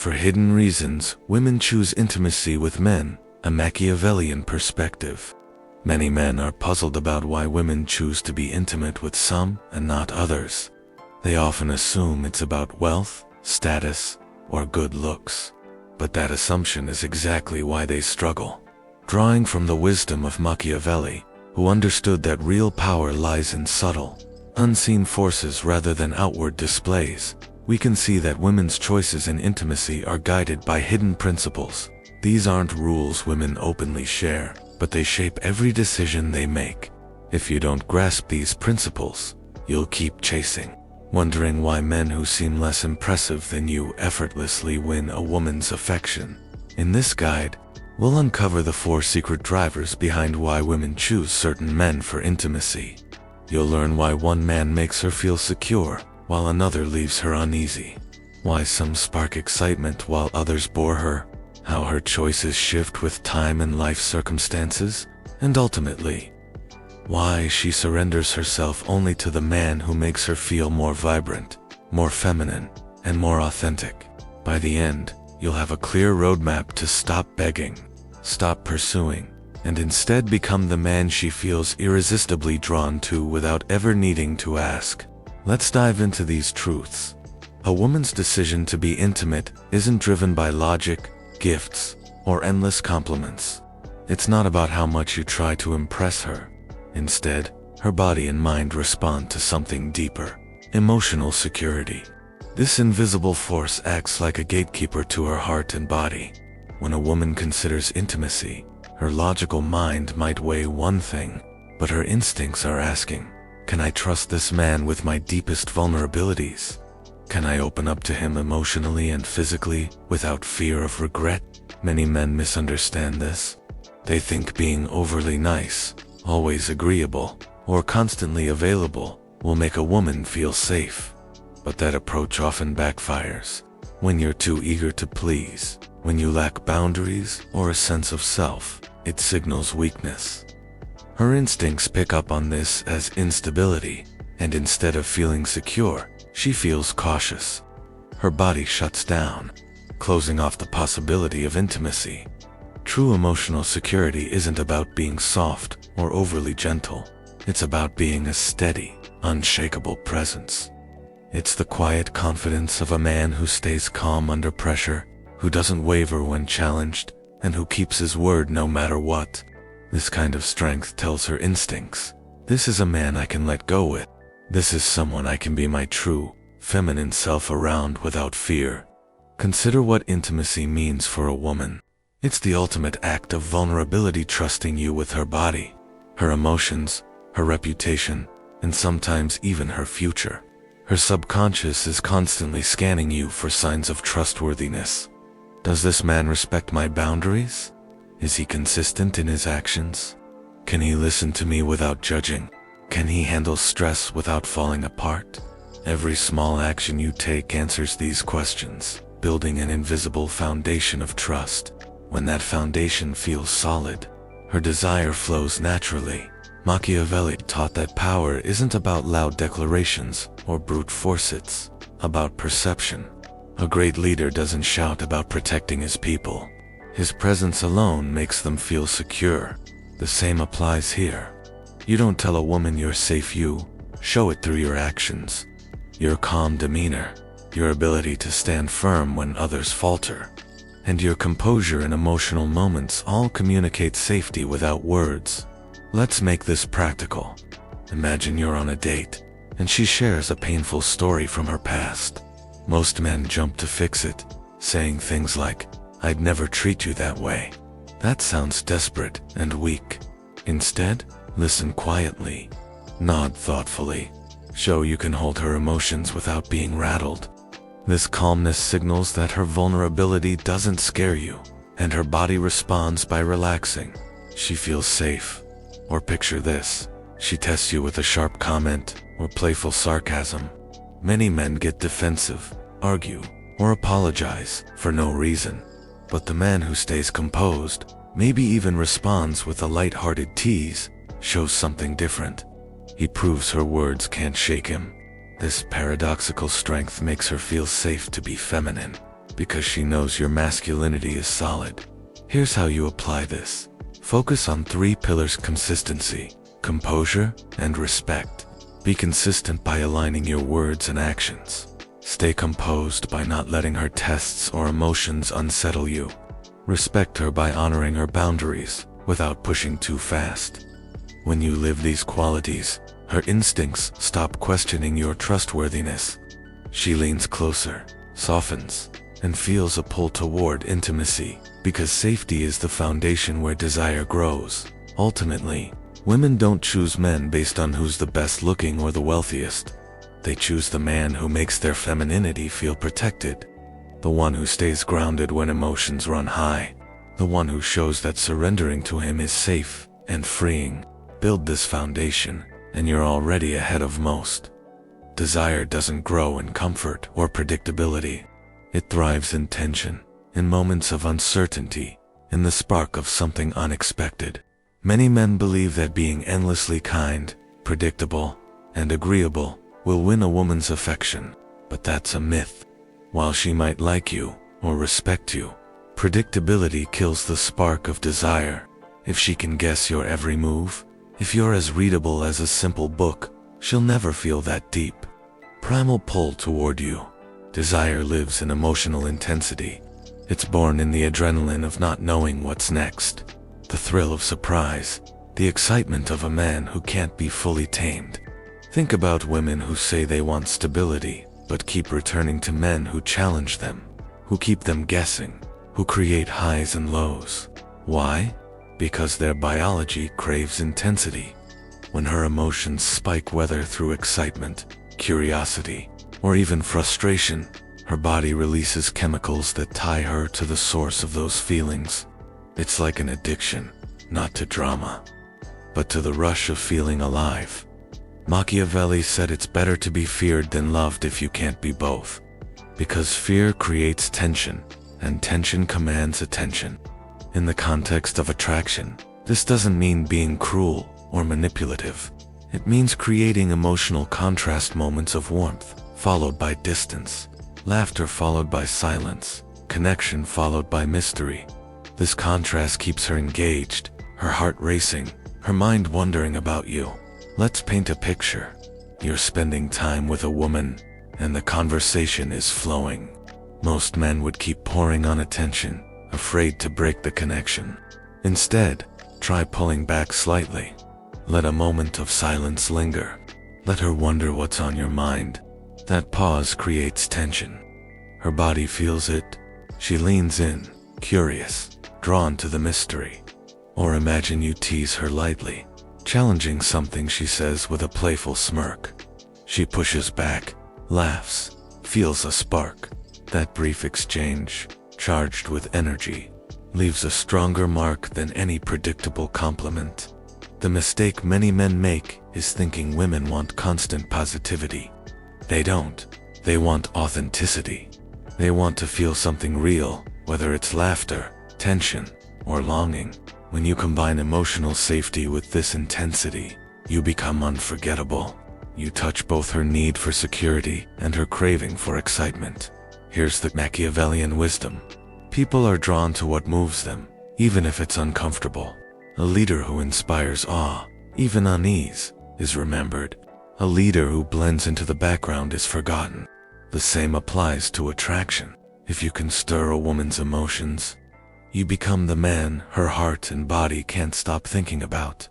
For hidden reasons, women choose intimacy with men, a Machiavellian perspective. Many men are puzzled about why women choose to be intimate with some and not others. They often assume it's about wealth, status, or good looks. But that assumption is exactly why they struggle. Drawing from the wisdom of Machiavelli, who understood that real power lies in subtle, unseen forces rather than outward displays, we can see that women's choices in intimacy are guided by hidden principles. These aren't rules women openly share, but they shape every decision they make. If you don't grasp these principles, you'll keep chasing, wondering why men who seem less impressive than you effortlessly win a woman's affection. In this guide, we'll uncover the 4 secret drivers behind why women choose certain men for intimacy. You'll learn why one man makes her feel secure, while another leaves her uneasy. Why some spark excitement while others bore her. How her choices shift with time and life circumstances. And ultimately, why she surrenders herself only to the man who makes her feel more vibrant, more feminine, and more authentic. By the end, you'll have a clear roadmap to stop begging, stop pursuing, and instead become the man she feels irresistibly drawn to without ever needing to ask. Let's dive into these truths. A woman's decision to be intimate isn't driven by logic, gifts, or endless compliments. It's not about how much you try to impress her. Instead, her body and mind respond to something deeper: emotional security. This invisible force acts like a gatekeeper to her heart and body. When a woman considers intimacy, her logical mind might weigh one thing, but her instincts are asking, can I trust this man with my deepest vulnerabilities? Can I open up to him emotionally and physically without fear of regret? Many men misunderstand this. They think being overly nice, always agreeable, or constantly available will make a woman feel safe. But that approach often backfires. When you're too eager to please, when you lack boundaries or a sense of self, it signals weakness. Her instincts pick up on this as instability, and instead of feeling secure, she feels cautious. Her body shuts down, closing off the possibility of intimacy. True emotional security isn't about being soft or overly gentle. It's about being a steady, unshakable presence. It's the quiet confidence of a man who stays calm under pressure, who doesn't waver when challenged, and who keeps his word no matter what. This kind of strength tells her instincts, this is a man I can let go with. This is someone I can be my true, feminine self around without fear. Consider what intimacy means for a woman. It's the ultimate act of vulnerability, trusting you with her body, her emotions, her reputation, and sometimes even her future. Her subconscious is constantly scanning you for signs of trustworthiness. Does this man respect my boundaries? Is he consistent in his actions? Can he listen to me without judging? Can he handle stress without falling apart? Every small action you take answers these questions, building an invisible foundation of trust. When that foundation feels solid, her desire flows naturally. Machiavelli taught that power isn't about loud declarations or brute force, it's about perception. A great leader doesn't shout about protecting his people. His presence alone makes them feel secure. The same applies here. You don't tell a woman you're safe, you show it through your actions. Your calm demeanor, your ability to stand firm when others falter, and your composure in emotional moments all communicate safety without words. Let's make this practical. Imagine you're on a date, and she shares a painful story from her past. Most men jump to fix it, saying things like, "I'd never treat you that way." That sounds desperate and weak. Instead, listen quietly, nod thoughtfully, show you can hold her emotions without being rattled. This calmness signals that her vulnerability doesn't scare you, and her body responds by relaxing. She feels safe. Or picture this, she tests you with a sharp comment or playful sarcasm. Many men get defensive, argue, or apologize for no reason. But the man who stays composed, maybe even responds with a light-hearted tease, shows something different. He proves her words can't shake him. This paradoxical strength makes her feel safe to be feminine, because she knows your masculinity is solid. Here's how you apply this. Focus on 3 pillars: consistency, composure, and respect. Be consistent by aligning your words and actions. Stay composed by not letting her tests or emotions unsettle you. Respect her by honoring her boundaries without pushing too fast. When you live these qualities, her instincts stop questioning your trustworthiness. She leans closer, softens, and feels a pull toward intimacy, because safety is the foundation where desire grows. Ultimately, women don't choose men based on who's the best looking or the wealthiest. They choose the man who makes their femininity feel protected, the one who stays grounded when emotions run high, the one who shows that surrendering to him is safe and freeing. Build this foundation, and you're already ahead of most. Desire doesn't grow in comfort or predictability. It thrives in tension, in moments of uncertainty, in the spark of something unexpected. Many men believe that being endlessly kind, predictable, and agreeable will win a woman's affection, but that's a myth. While she might like you or respect you, predictability kills the spark of desire. If she can guess your every move, if you're as readable as a simple book, she'll never feel that deep primal pull toward you. Desire lives in emotional intensity. It's born in the adrenaline of not knowing what's next, the thrill of surprise, the excitement of a man who can't be fully tamed. Think about women who say they want stability, but keep returning to men who challenge them, who keep them guessing, who create highs and lows. Why? Because their biology craves intensity. When her emotions spike, whether through excitement, curiosity, or even frustration, her body releases chemicals that tie her to the source of those feelings. It's like an addiction, not to drama, but to the rush of feeling alive. Machiavelli said it's better to be feared than loved if you can't be both. Because fear creates tension, and tension commands attention. In the context of attraction, this doesn't mean being cruel or manipulative. It means creating emotional contrast, moments of warmth followed by distance, laughter followed by silence, connection followed by mystery. This contrast keeps her engaged, her heart racing, her mind wondering about you. Let's paint a picture. You're spending time with a woman, and the conversation is flowing. Most men would keep pouring on attention, afraid to break the connection. Instead, try pulling back slightly. Let a moment of silence linger. Let her wonder what's on your mind. That pause creates tension. Her body feels it. She leans in, curious, drawn to the mystery. Or imagine you tease her lightly, challenging something she says with a playful smirk. She pushes back, laughs, feels a spark. That brief exchange, charged with energy, leaves a stronger mark than any predictable compliment. The mistake many men make is thinking women want constant positivity. They don't. They want authenticity. They want to feel something real, whether it's laughter, tension, or longing. When you combine emotional safety with this intensity, you become unforgettable. You touch both her need for security and her craving for excitement. Here's the Machiavellian wisdom. People are drawn to what moves them, even if it's uncomfortable. A leader who inspires awe, even unease, is remembered. A leader who blends into the background is forgotten. The same applies to attraction. If you can stir a woman's emotions, you become the man her heart and body can't stop thinking about.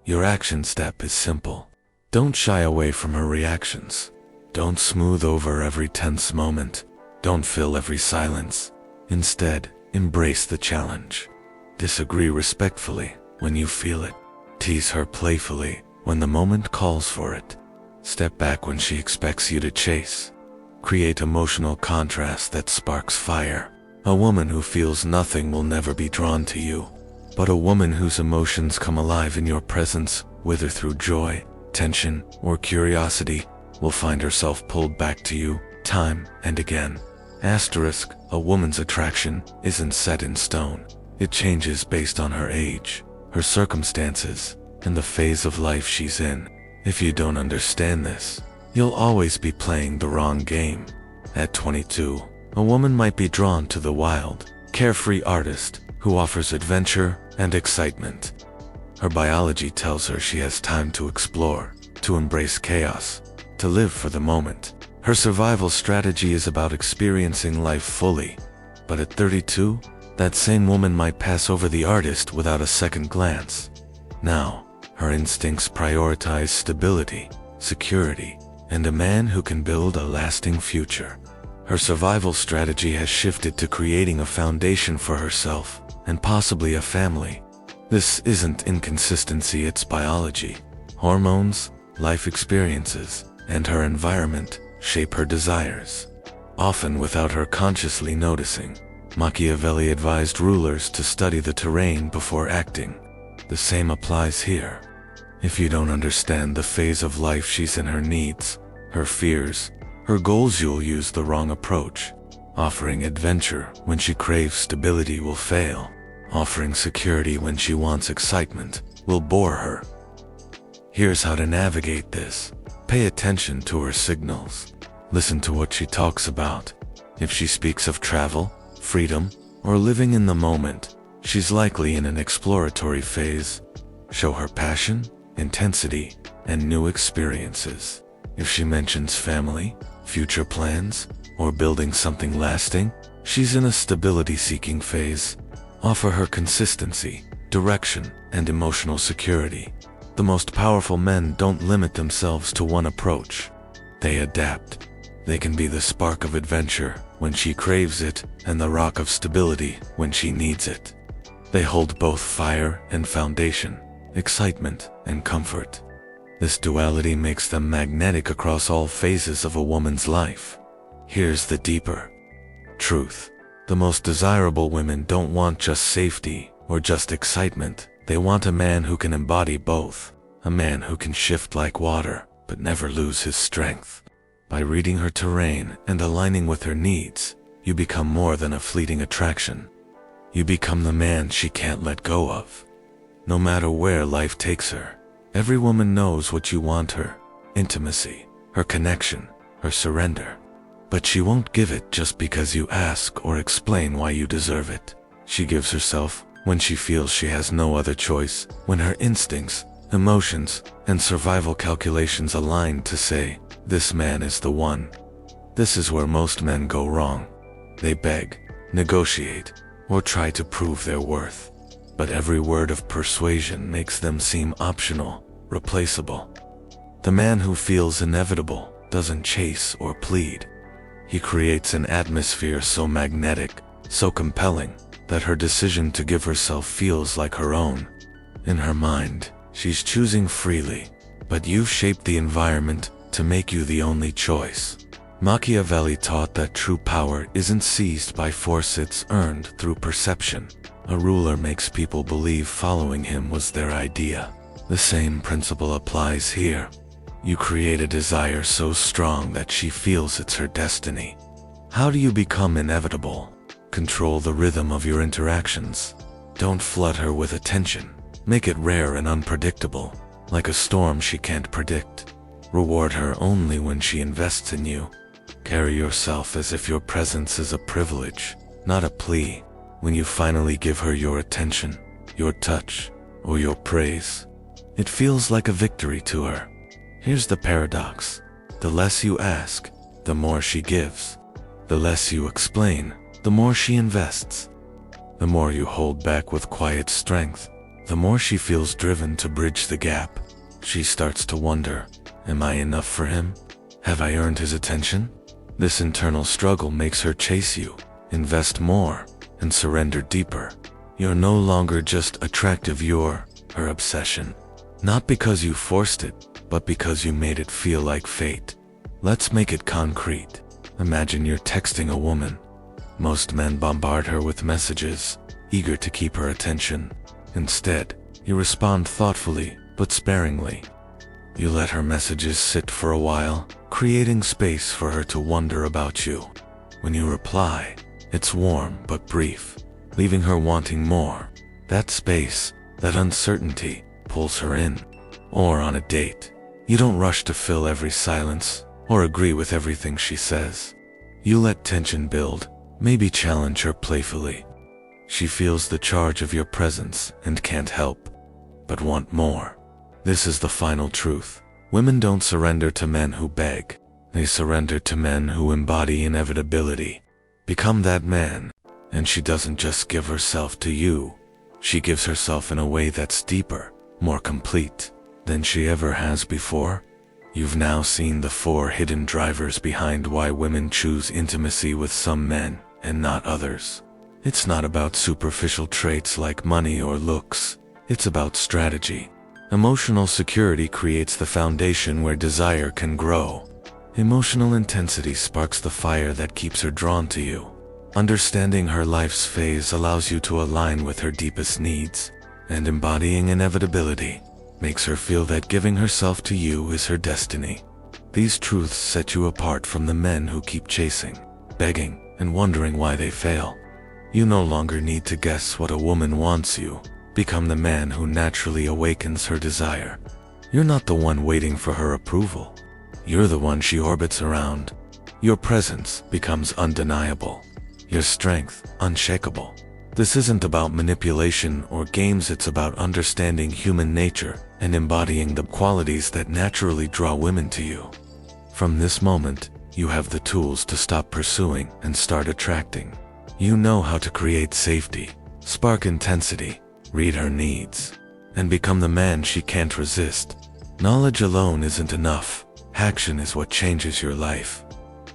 Your action step is simple. Don't shy away from her reactions. Don't smooth over every tense moment. Don't fill every silence. Instead, embrace the challenge. Disagree respectfully when you feel it. Tease her playfully when the moment calls for it. Step back when she expects you to chase. Create emotional contrast that sparks fire. A woman who feels nothing will never be drawn to you, but a woman whose emotions come alive in your presence, whether through joy, tension, or curiosity, will find herself pulled back to you time and again. Asterisk, a woman's attraction isn't set in stone. It changes based on her age, her circumstances, and the phase of life she's in. If you don't understand this, you'll always be playing the wrong game. At 22, A woman might be drawn to the wild, carefree artist who offers adventure and excitement. Her biology tells her she has time to explore, to embrace chaos, to live for the moment. Her survival strategy is about experiencing life fully. But at 32, that same woman might pass over the artist without a second glance. Now, her instincts prioritize stability, security, and a man who can build a lasting future. Her survival strategy has shifted to creating a foundation for herself, and possibly a family. This isn't inconsistency, it's biology. Hormones, life experiences, and her environment shape her desires, often without her consciously noticing. Machiavelli advised rulers to study the terrain before acting. The same applies here. If you don't understand the phase of life she's in, her needs, her fears, her goals, you'll use the wrong approach. Offering adventure when she craves stability will fail. Offering security when she wants excitement will bore her. Here's how to navigate this. Pay attention to her signals. Listen to what she talks about. If she speaks of travel, freedom, or living in the moment, she's likely in an exploratory phase. Show her passion, intensity, and new experiences. If she mentions family, future plans, or building something lasting, she's in a stability-seeking phase. Offer her consistency, direction, and emotional security. The most powerful men don't limit themselves to one approach. They adapt. They can be the spark of adventure when she craves it, and the rock of stability when she needs it. They hold both fire and foundation, excitement and comfort. This duality makes them magnetic across all phases of a woman's life. Here's the deeper truth. The most desirable women don't want just safety or just excitement. They want a man who can embody both. A man who can shift like water, but never lose his strength. By reading her terrain and aligning with her needs, you become more than a fleeting attraction. You become the man she can't let go of. No matter where life takes her, every woman knows what you want: her intimacy, her connection, her surrender. But she won't give it just because you ask or explain why you deserve it. She gives herself when she feels she has no other choice, when her instincts, emotions, and survival calculations align to say, "This man is the one." This is where most men go wrong. They beg, negotiate, or try to prove their worth. But every word of persuasion makes them seem optional, replaceable. The man who feels inevitable doesn't chase or plead. He creates an atmosphere so magnetic, so compelling, that her decision to give herself feels like her own. In her mind, she's choosing freely, but you've shaped the environment to make you the only choice. Machiavelli taught that true power isn't seized by force, it's earned through perception. A ruler makes people believe following him was their idea. The same principle applies here. You create a desire so strong that she feels it's her destiny. How do you become inevitable? Control the rhythm of your interactions. Don't flood her with attention. Make it rare and unpredictable, like a storm she can't predict. Reward her only when she invests in you. Carry yourself as if your presence is a privilege, not a plea. When you finally give her your attention, your touch, or your praise, it feels like a victory to her. Here's the paradox. The less you ask, the more she gives. The less you explain, the more she invests. The more you hold back with quiet strength, the more she feels driven to bridge the gap. She starts to wonder, am I enough for him? Have I earned his attention? This internal struggle makes her chase you, invest more, and surrender deeper. You're no longer just attractive, you're her obsession. Not because you forced it, but because you made it feel like fate. Let's make it concrete. Imagine you're texting a woman. Most men bombard her with messages, eager to keep her attention. Instead, you respond thoughtfully, but sparingly. You let her messages sit for a while, creating space for her to wonder about you. When you reply, it's warm but brief, leaving her wanting more. That space, that uncertainty, pulls her in. Or on a date, you don't rush to fill every silence or agree with everything she says. You let tension build, maybe challenge her playfully. She feels the charge of your presence and can't help but want more. This is the final truth. Women don't surrender to men who beg. They surrender to men who embody inevitability. Become that man, and she doesn't just give herself to you. She gives herself in a way that's deeper, more complete than she ever has before. You've now seen the 4 hidden drivers behind why women choose intimacy with some men and not others. It's not about superficial traits like money or looks. It's about strategy. Emotional security creates the foundation where desire can grow. Emotional intensity sparks the fire that keeps her drawn to you. Understanding her life's phase allows you to align with her deepest needs, and embodying inevitability makes her feel that giving herself to you is her destiny. These truths set you apart from the men who keep chasing, begging, and wondering why they fail. You no longer need to guess what a woman wants you. Become the man who naturally awakens her desire. You're not the one waiting for her approval. You're the one she orbits around. Your presence becomes undeniable. Your strength unshakable. This isn't about manipulation or games, it's about understanding human nature and embodying the qualities that naturally draw women to you. From this moment, you have the tools to stop pursuing and start attracting. You know how to create safety, spark intensity, read her needs, and become the man she can't resist. Knowledge alone isn't enough. Action is what changes your life.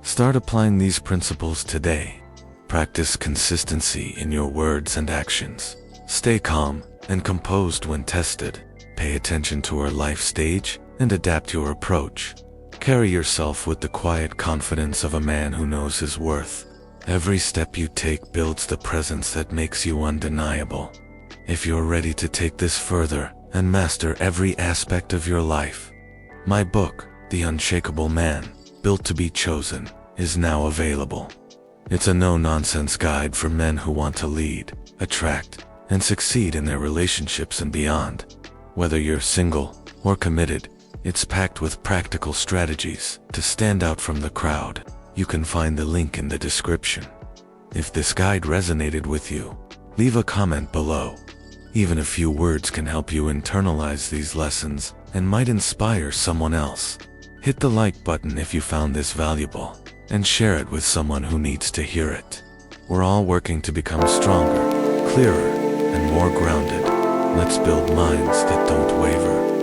Start applying these principles today. Practice consistency in your words and actions. Stay calm and composed when tested. Pay attention to her life stage and adapt your approach. Carry yourself with the quiet confidence of a man who knows his worth. Every step you take builds the presence that makes you undeniable. If you're ready to take this further and master every aspect of your life, my book, The Unshakable Man, Built to be Chosen, is now available. It's a no-nonsense guide for men who want to lead, attract, and succeed in their relationships and beyond. Whether you're single or committed, it's packed with practical strategies to stand out from the crowd. You can find the link in the description. If this guide resonated with you, leave a comment below. Even a few words can help you internalize these lessons and might inspire someone else. Hit the like button if you found this valuable, and share it with someone who needs to hear it. We're all working to become stronger, clearer, and more grounded. Let's build minds that don't waver.